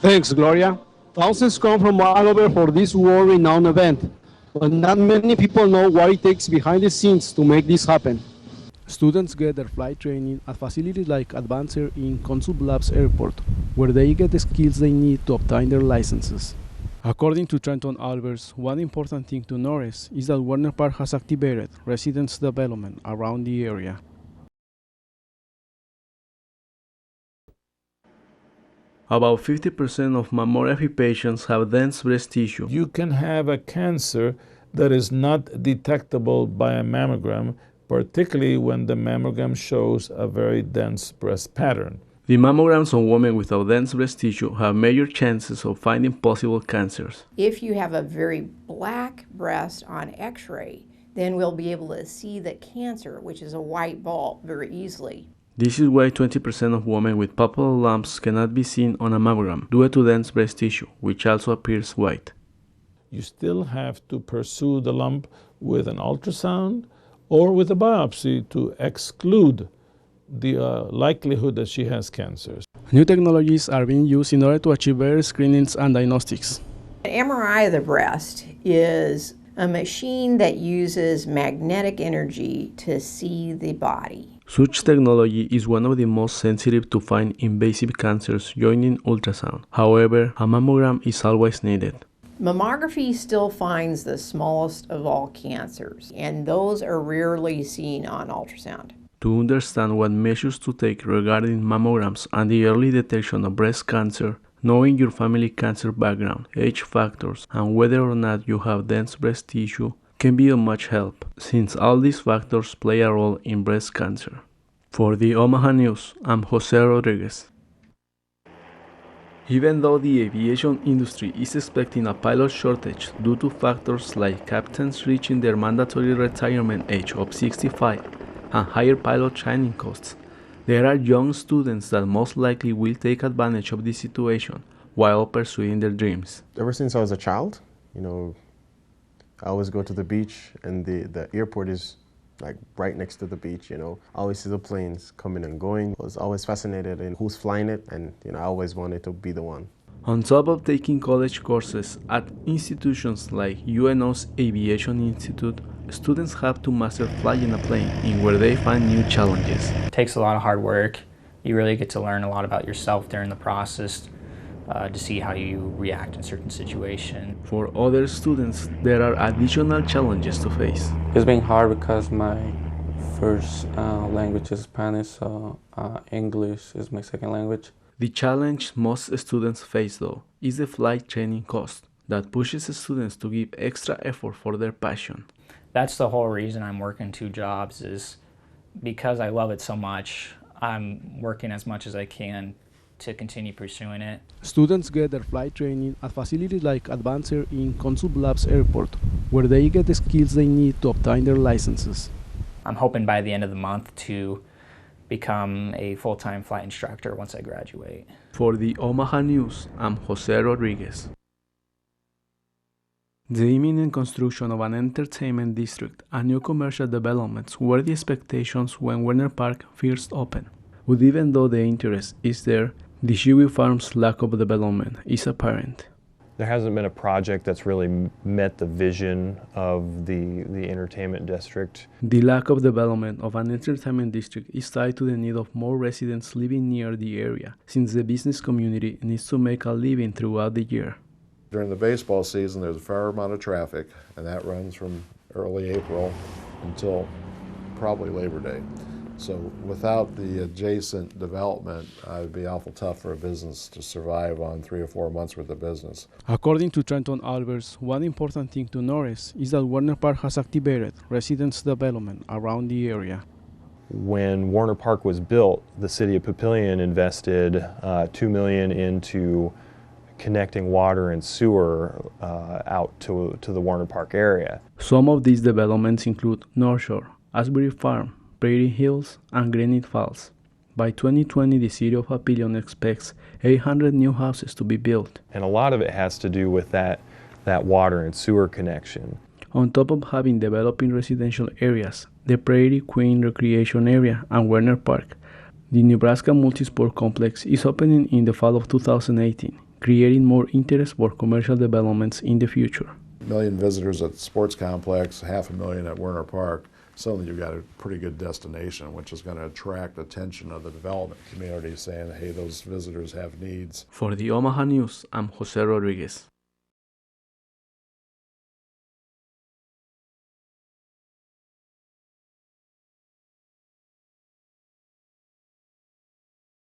Thanks, Gloria. Thousands come from all over for this world-renowned event, but not many people know what it takes behind the scenes to make this happen. Students get their flight training at facilities like Advanced Air in Consul Bluffs Airport, where they get the skills they need to obtain their licenses. According to Trenton Albers, one important thing to notice is that Warner Park has activated residence development around the area. About 50% of mammography patients have dense breast tissue. You can have a cancer that is not detectable by a mammogram, particularly when the mammogram shows a very dense breast pattern. The mammograms on women without dense breast tissue have major chances of finding possible cancers. If you have a very black breast on x-ray, then we'll be able to see the cancer, which is a white ball, very easily. This is why 20% of women with papillary lumps cannot be seen on a mammogram due to dense breast tissue, which also appears white. You still have to pursue the lump with an ultrasound or with a biopsy to exclude the likelihood that she has cancers. New technologies are being used in order to achieve better screenings and diagnostics. An MRI of the breast is a machine that uses magnetic energy to see the body. Such technology is one of the most sensitive to find invasive cancers joining ultrasound. However, a mammogram is always needed. Mammography still finds the smallest of all cancers, and those are rarely seen on ultrasound. To understand what measures to take regarding mammograms and the early detection of breast cancer, knowing your family cancer background, age factors, and whether or not you have dense breast tissue can be of much help, since all these factors play a role in breast cancer. For the Omaha News, I'm José Rodriguez. Even though the aviation industry is expecting a pilot shortage due to factors like captains reaching their mandatory retirement age of 65 and higher pilot training costs, there are young students that most likely will take advantage of this situation while pursuing their dreams. Ever since I was a child, I always go to the beach, and the airport is like right next to the beach, I always see the planes coming and going. I was always fascinated in who's flying it, and I always wanted to be the one. On top of taking college courses at institutions like UNO's Aviation Institute, students have to master flying a plane in where they find new challenges. It takes a lot of hard work. You really get to learn a lot about yourself during the process to see how you react in certain situations. For other students, there are additional challenges to face. It's been hard because my first language is Spanish, so English is my second language. The challenge most students face, though, is the flight training cost that pushes students to give extra effort for their passion. That's the whole reason I'm working 2 jobs, is because I love it so much. I'm working as much as I can to continue pursuing it. Students get their flight training at facilities like Advanced Air in Consul Bluffs Airport, where they get the skills they need to obtain their licenses. I'm hoping by the end of the month to become a full-time flight instructor once I graduate. For the Omaha News, I'm José Rodriguez. The imminent construction of an entertainment district and new commercial developments were the expectations when Warner Park first opened. But even though the interest is there, the Shiwi Farm's lack of development is apparent. There hasn't been a project that's really met the vision of the entertainment district. The lack of development of an entertainment district is tied to the need of more residents living near the area, since the business community needs to make a living throughout the year. During the baseball season, there's a fair amount of traffic, and that runs from early April until probably Labor Day. So without the adjacent development, it would be awful tough for a business to survive on 3 or 4 months worth of business. According to Trenton Albers, one important thing to notice is that Warner Park has activated residence development around the area. When Warner Park was built, the city of Papillion invested $2 million into connecting water and sewer out to the Warner Park area. Some of these developments include North Shore, Asbury Farm, Prairie Hills, and Granite Falls. By 2020, the city of Papillion expects 800 new houses to be built. And a lot of it has to do with that water and sewer connection. On top of having developing residential areas, the Prairie Queen Recreation Area and Warner Park, the Nebraska Multisport Complex is opening in the fall of 2018, creating more interest for commercial developments in the future. 1 million visitors at the sports complex, 500,000 at Werner Park. Suddenly you've got a pretty good destination, which is going to attract attention of the development community saying, hey, those visitors have needs. For the Omaha News, I'm Jose Rodriguez.